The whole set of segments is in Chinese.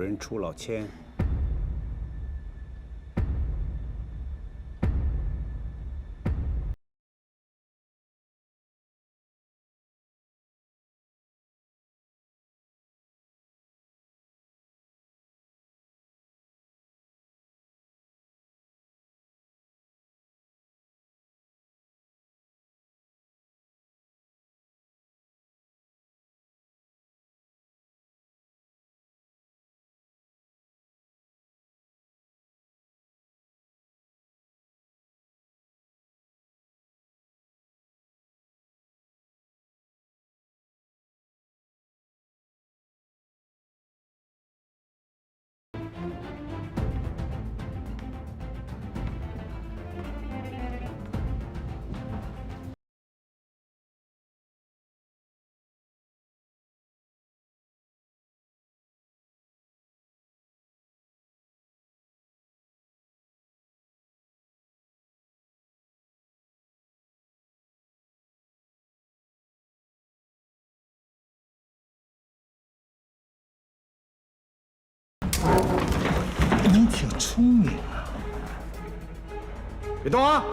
人出老千。 你挺聪明啊！别动啊！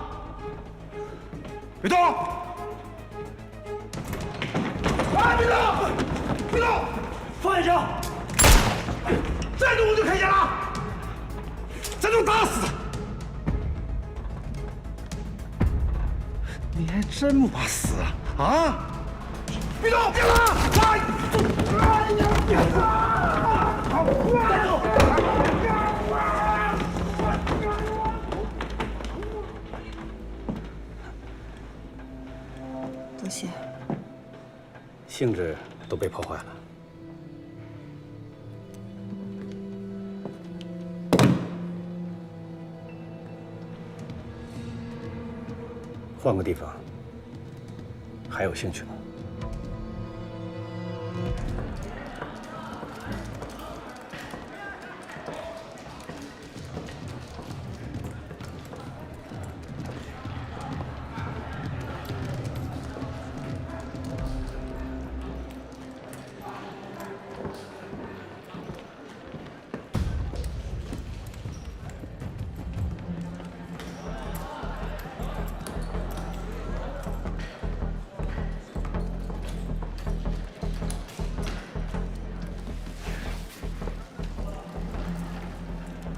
别动！啊！别动！别动！放下枪！再动我就开枪了！再动打死他！你还真不怕死啊？啊！别动！别拉！哎呀！别拉！再动！ 多谢。兴致都被破坏了。换个地方，还有兴趣吗？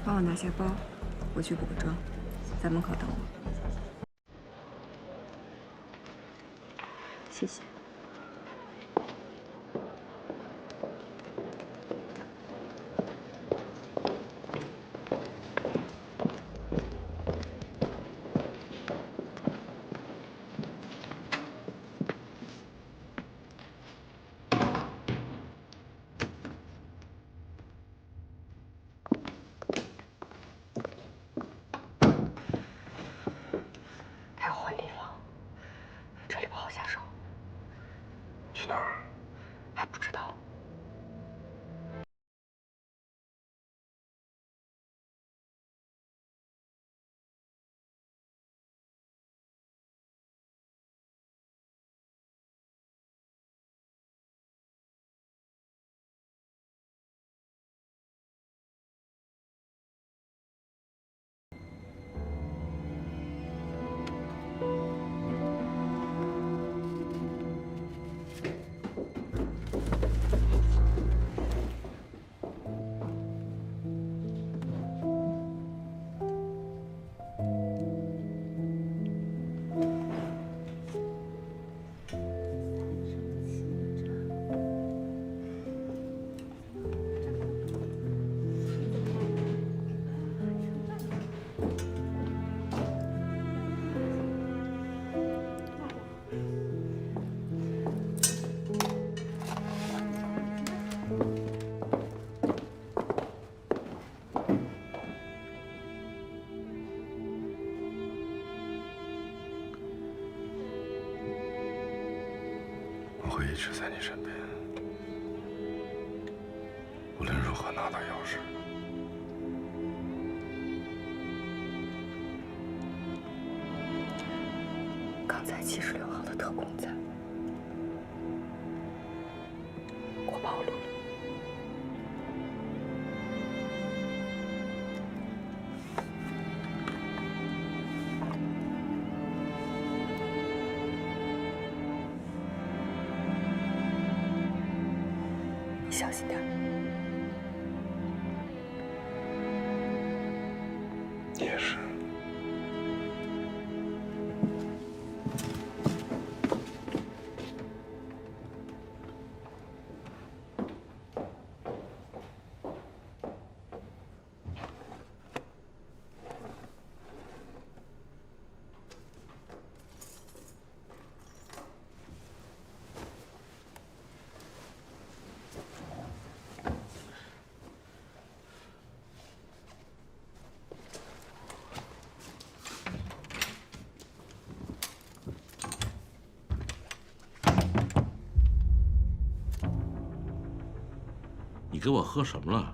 帮我拿下包，我去补个妆，在门口等我。谢谢。还要换地方，这里不好下手。去哪儿？还不知道。我会一直在你身边，无论如何拿到钥匙。刚才76号的特工在，我暴露了。小心点。也是。你给我喝什么了？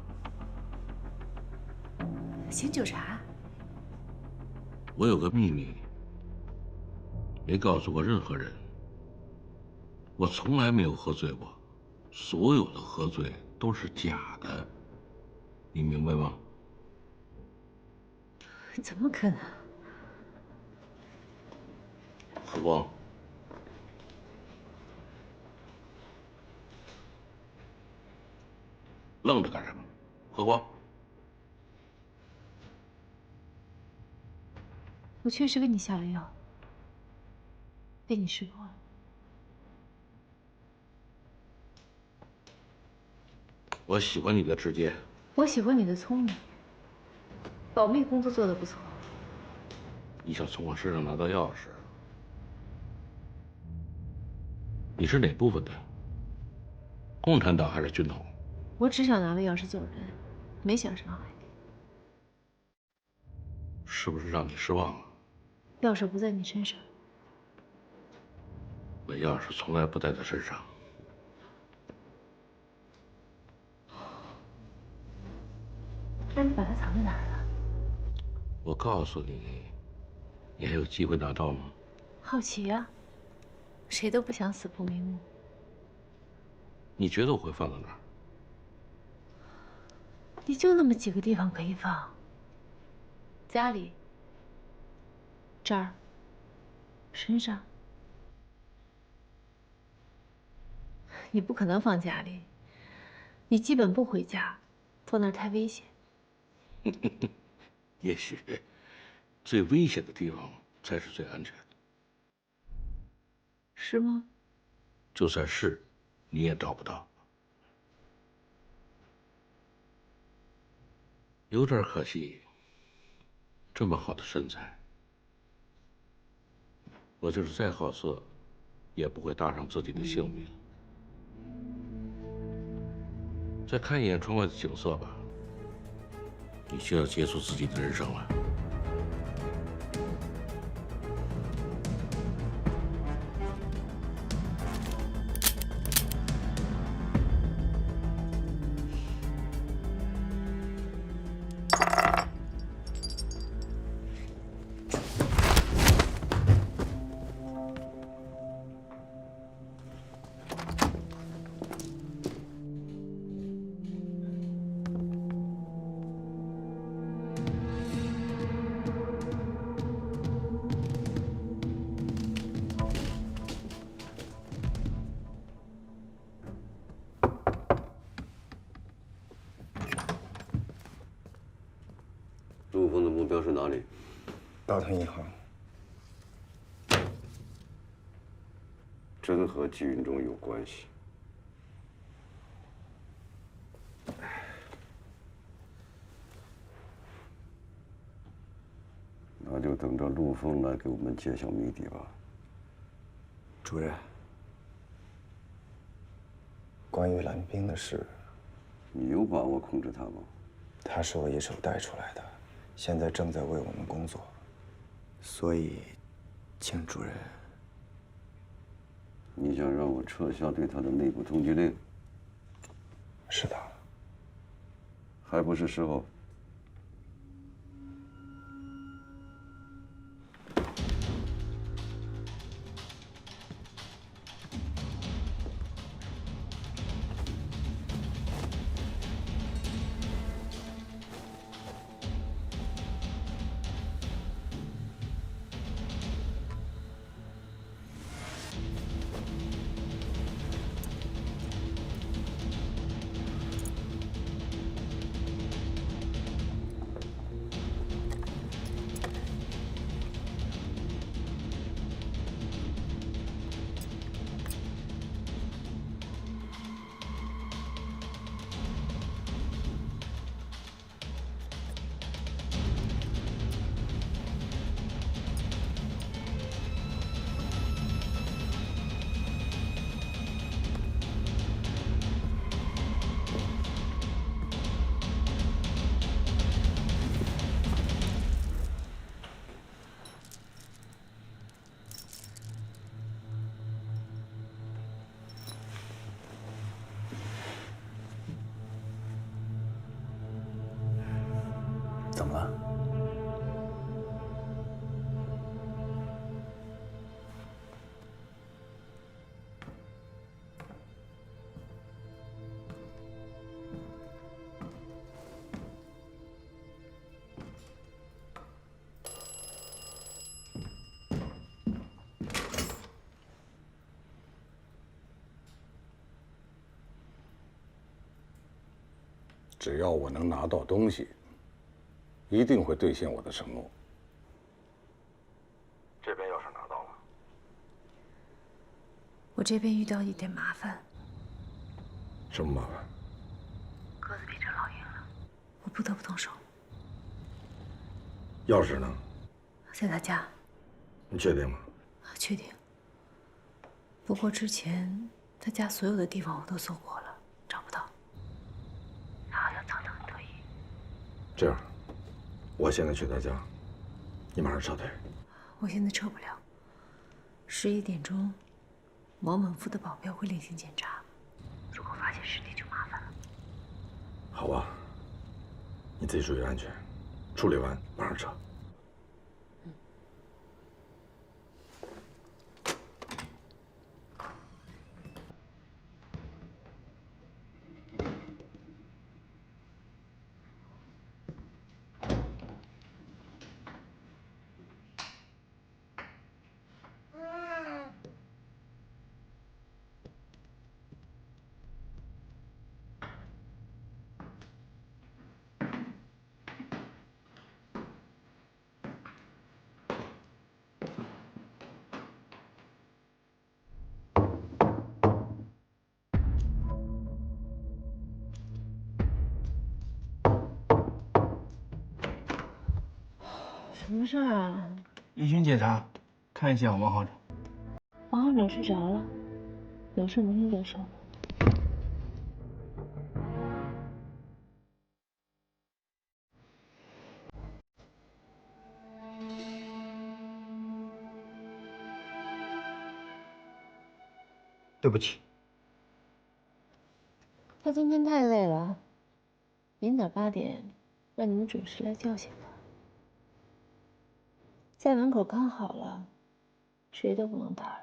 醒酒茶。我有个秘密，没告诉过任何人。我从来没有喝醉过，所有的喝醉都是假的，你明白吗？怎么可能？何光，愣着干什么？何光，我确实给你下了药，被你识破了。我喜欢你的直接。我喜欢你的聪明，保密工作做得不错。你想从我身上拿到钥匙？你是哪部分的？共产党还是军统？我只想拿了钥匙走人，没想伤害你。是不是让你失望了？钥匙不在你身上。我钥匙从来不带在身上。那你把它藏在哪儿了？我告诉你，你还有机会拿到吗？好奇呀，谁都不想死不瞑目。你觉得我会放在哪儿？你就那么几个地方可以放。家里、这儿、身上。你不可能放家里，你基本不回家，放那儿太危险。也许，最危险的地方才是最安全的。是吗？就算是，你也找不到。有点可惜，这么好的身材，我就是再好色，也不会搭上自己的性命。再看一眼窗外的景色吧，你需要结束自己的人生了。陆峰的目标是哪里？大唐银行。真和季云中有关系？那就等着陆峰来给我们揭晓谜底吧。主任，关于蓝冰的事，你有把握控制他吗？他是我一手带出来的，现在正在为我们工作，所以，请主任。你想让我撤销对他的内部通缉令？是的。还不是时候。只要我能拿到东西，一定会兑现我的承诺。这边要是拿到了，我这边遇到一点麻烦。什么麻烦？鸽子变成老鹰了，我不得不动手。钥匙呢？在他家。你确定吗？确定。不过之前他家所有的地方我都搜过了，找不到。他好像藏得很得意。这样，我现在去他家，你马上撤退。我现在撤不了。11点钟，王猛夫的保镖会例行检查，如果发现尸体就麻烦了。好吧，你自己注意安全，处理完马上撤。什么事儿啊？例行检查，看一下王行长。王行长睡着了，有事明天再说。对不起。他今天太累了，明早8点让你们准时来叫醒他。在门口看好了，谁都不能打扰。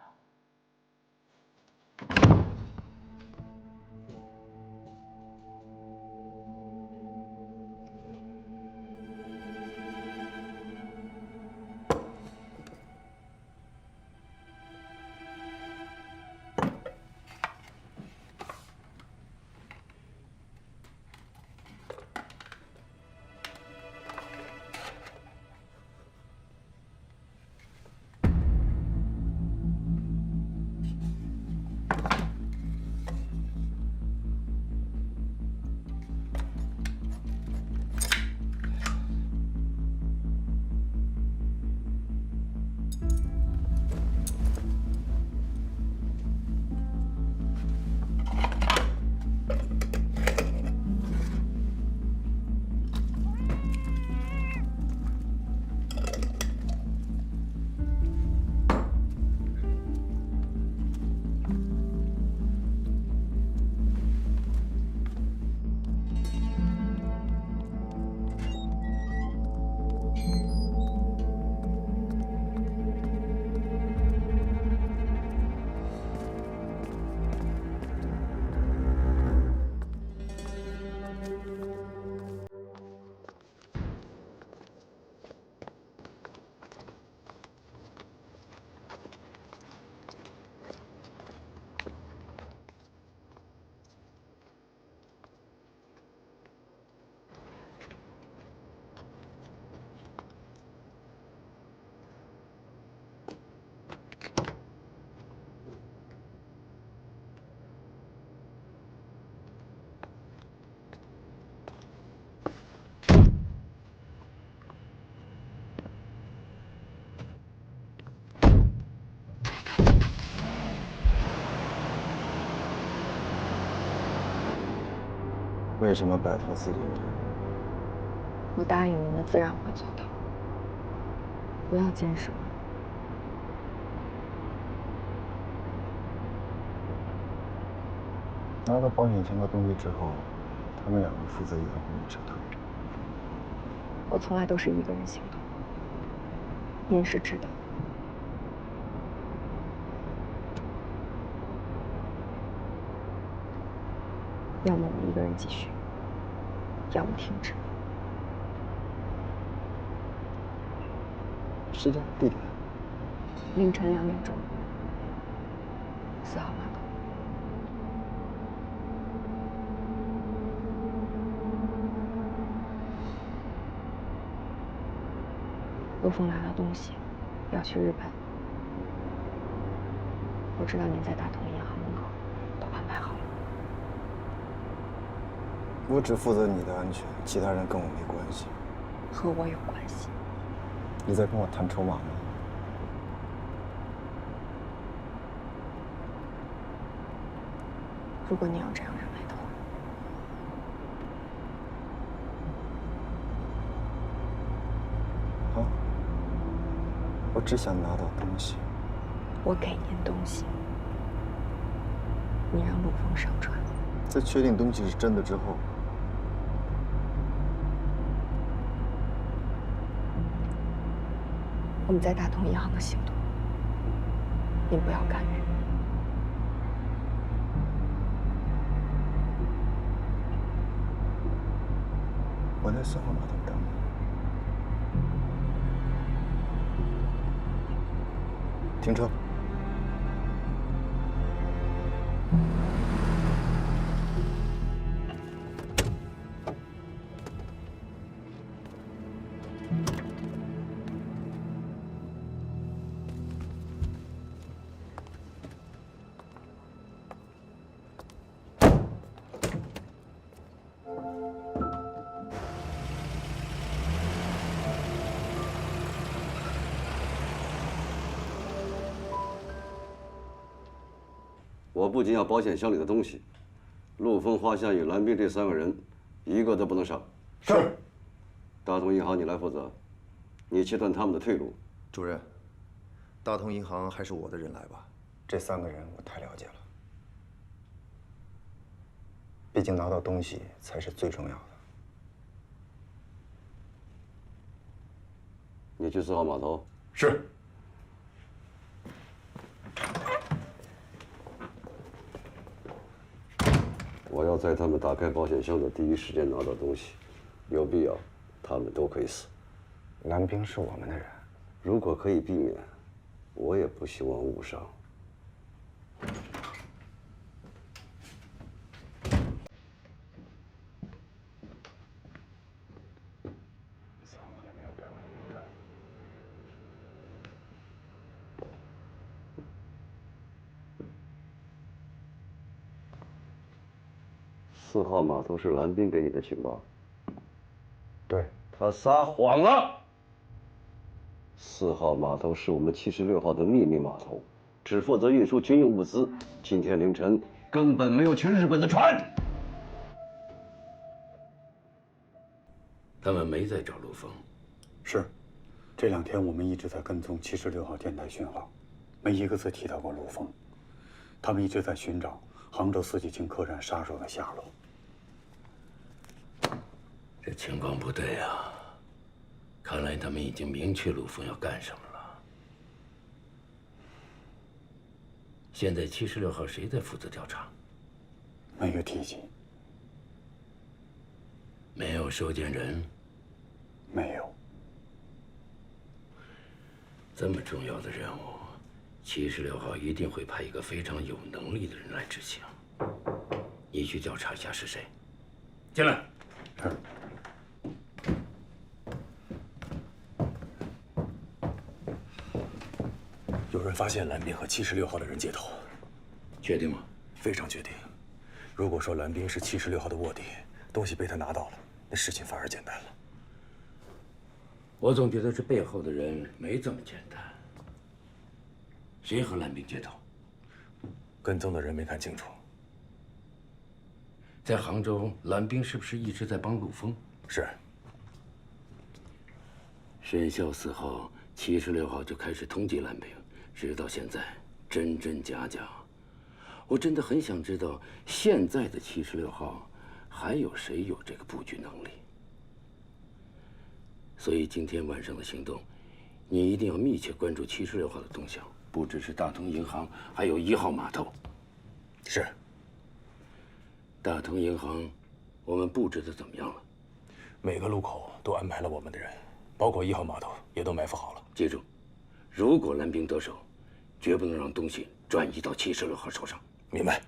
为什么摆脱自己人？我答应你们，自然会做到。不要坚守。拿到保险箱的东西之后，他们两个负责掩护你撤退。我从来都是一个人行动，您是知道。要么我一个人继续，要么停止。时间、地点，凌晨2点钟，4号码头。陆丰拿到东西，要去日本。我知道你在大同银行门口，都安排好了。我只负责你的安全，其他人跟我没关系。和我有关系。你在跟我谈筹码吗？如果你要这样认为的话，好，我只想拿到东西。我给您东西，你让陆丰上船。在确定东西是真的之后，我们在大同银行的行动，您不要干预。我在4号码头等你。停车。我不仅要保险箱里的东西，陆丰、花夏与蓝冰这3个人，一个都不能少。是。大同银行你来负责，你切断他们的退路。主任，大同银行还是我的人来吧。这3个人我太了解了，毕竟拿到东西才是最重要的。你去4号码头。是。我要在他们打开保险箱的第一时间拿到东西，有必要，他们都可以死。蓝冰是我们的人，如果可以避免，我也不希望误伤。4号码头是蓝冰给你的情报。对，他撒谎了。4号码头是我们76号的秘密码头，只负责运输军用物资。今天凌晨根本没有去日本的船。他们没在找陆丰。是，这2天我们一直在跟踪76号电台讯号，没一个字提到过陆丰。他们一直在寻找杭州四季青客栈杀手的下落。这情况不对啊！看来他们已经明确陆丰要干什么了。现在76号谁在负责调查？没有提及。没有收件人？没有。这么重要的任务，76号一定会派一个非常有能力的人来执行。你去调查一下是谁。进来。是。有人发现蓝冰和76号的人接头。确定吗？非常确定。如果说蓝冰是76号的卧底，东西被他拿到了，那事情反而简单了。我总觉得这背后的人没这么简单。谁和蓝冰接头？跟踪的人没看清楚。在杭州，蓝冰是不是一直在帮陆丰？是。生效4号，76号就开始通缉蓝冰，直到现在，真真假假。我真的很想知道，现在的76号还有谁有这个布局能力。所以今天晚上的行动，你一定要密切关注76号的动向，不只是大同银行，还有1号码头。是。大同银行，我们布置的怎么样了？每个路口都安排了我们的人，包括1号码头也都埋伏好了。记住，如果蓝冰得手，绝不能让东西转移到76号手上。明白。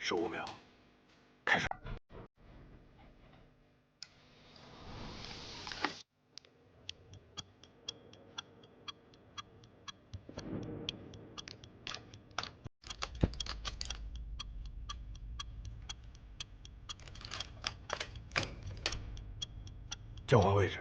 15秒，开始。交换位置。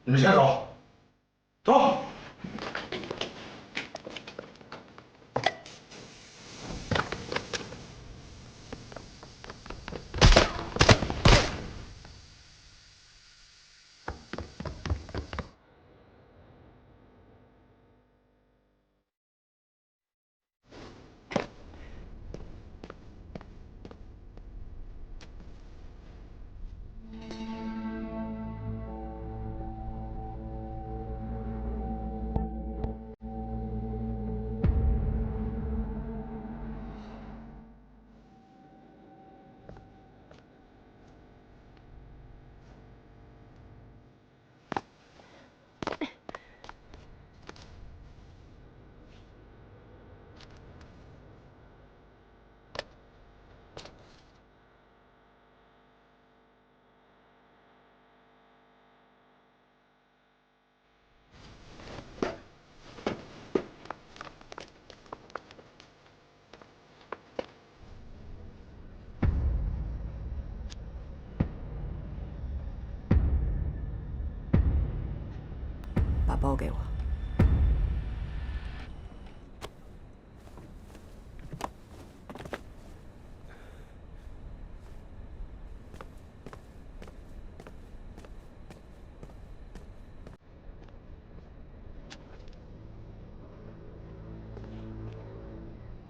你们先走，走。包给我。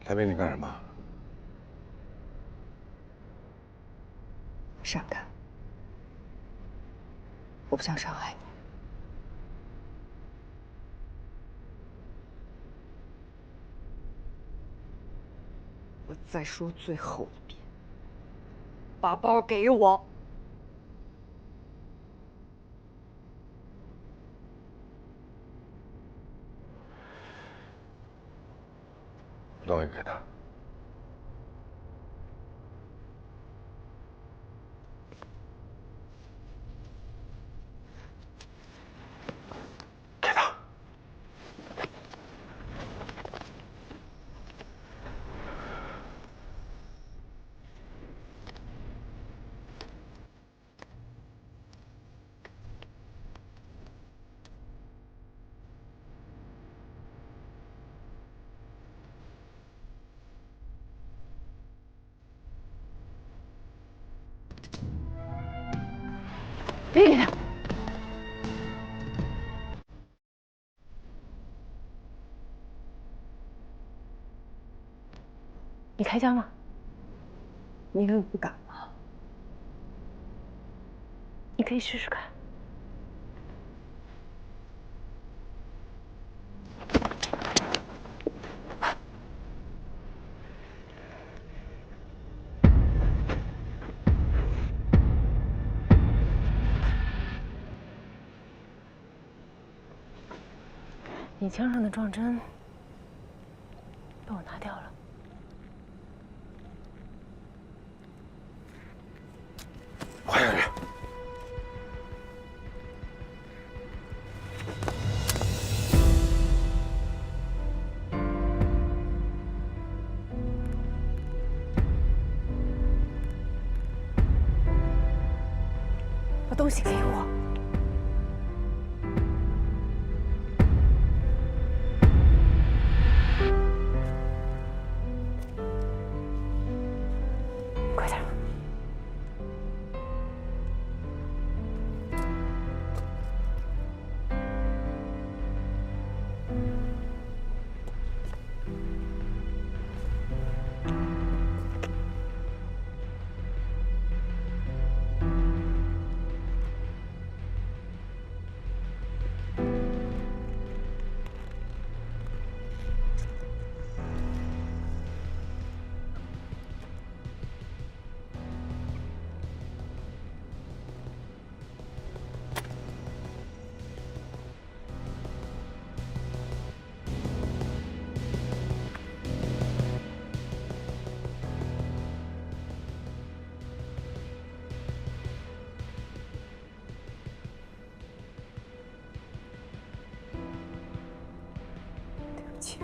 来北京干什么？闪开！我不想伤害你。我再说最后一遍，把包给我！东西给他。给他。别给他！你开枪了？你以为我不敢吗？你可以试试看。你枪上的撞针被我拿掉了。还有人。把东西给我。快点！对不起。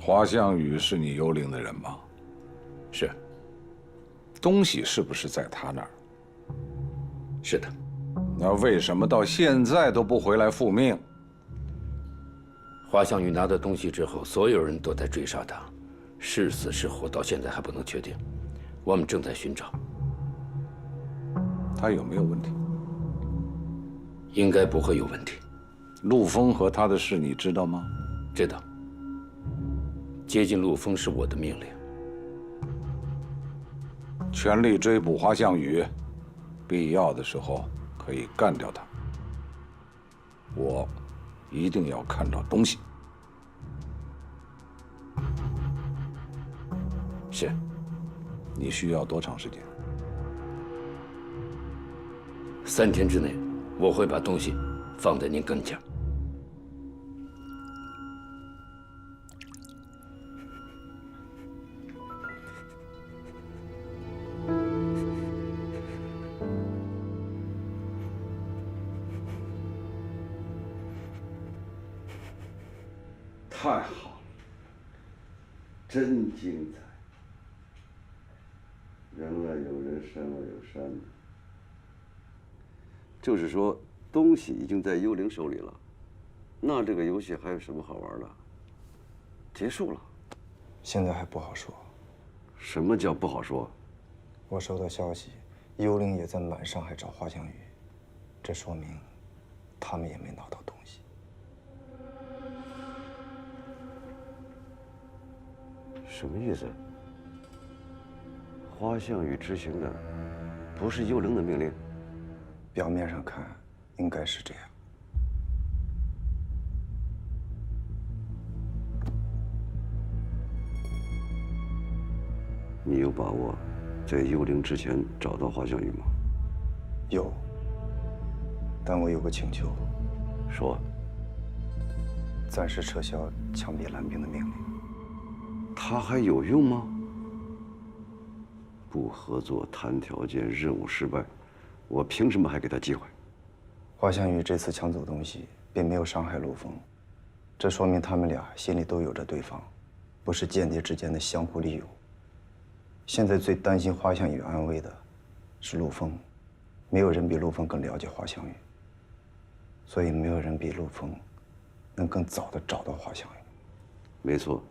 华项羽是你幽灵的人吗？是。东西是不是在他那儿？是的。那为什么到现在都不回来复命？华项羽拿到东西之后，所有人都在追杀他，是死是活到现在还不能确定，我们正在寻找。他有没有问题？应该不会有问题。陆丰和他的事你知道吗？知道。接近陆丰是我的命令。全力追捕华项羽，必要的时候可以干掉他。我一定要看到东西。是。你需要多长时间？3天之内，我会把东西放在您跟前。太好了，真精彩！人外有人，山外有山。就是说，东西已经在幽灵手里了，那这个游戏还有什么好玩的？结束了。现在还不好说。什么叫不好说？我收到消息，幽灵也在满上海找华项羽，这说明他们也没拿到东西。什么意思？华项羽执行的不是幽灵的命令？表面上看，应该是这样。你有把握在幽灵之前找到华项羽吗？有，但我有个请求。说。暂时撤销枪毙蓝冰的命令。他还有用吗？不合作、谈条件、任务失败，我凭什么还给他机会？华项羽这次抢走东西，并没有伤害陆丰，这说明他们俩心里都有着对方，不是间谍之间的相互利用。现在最担心华项羽安危的是陆丰，没有人比陆丰更了解华项羽，所以没有人比陆丰能更早地找到华项羽。没错。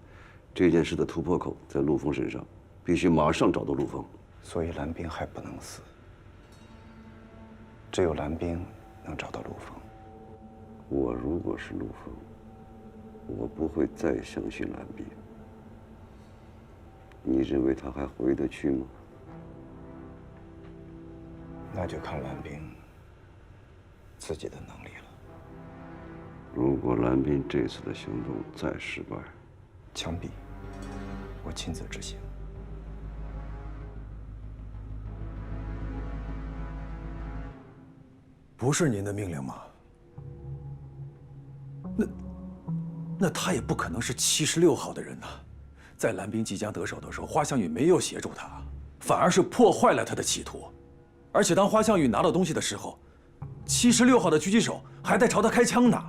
这件事的突破口在陆丰身上，必须马上找到陆丰。所以蓝冰还不能死，只有蓝冰能找到陆丰。我如果是陆丰，我不会再相信蓝冰。你认为他还回得去吗？那就看蓝冰自己的能力了。如果蓝冰这次的行动再失败，枪毙，我亲自执行。不是您的命令吗？那他也不可能是76号的人呐。在蓝冰即将得手的时候，华项羽没有协助他，反而是破坏了他的企图。而且当华项羽拿到东西的时候，76号的狙击手还在朝他开枪呢。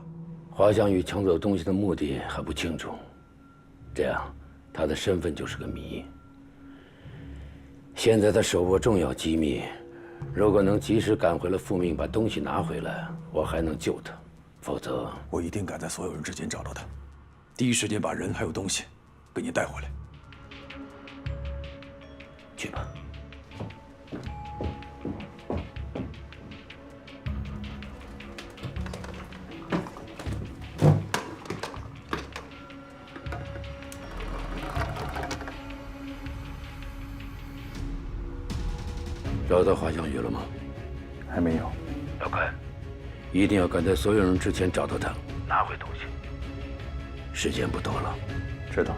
华项羽抢走东西的目的还不清楚。这样，他的身份就是个谜。现在他手握重要机密，如果能及时赶回来复命，把东西拿回来，我还能救他；否则，我一定赶在所有人之前找到他，第一时间把人还有东西给你带回来。去吧。找到华项羽了吗？还没有。要快，一定要赶在所有人之前找到他，拿回东西。时间不多了。知道。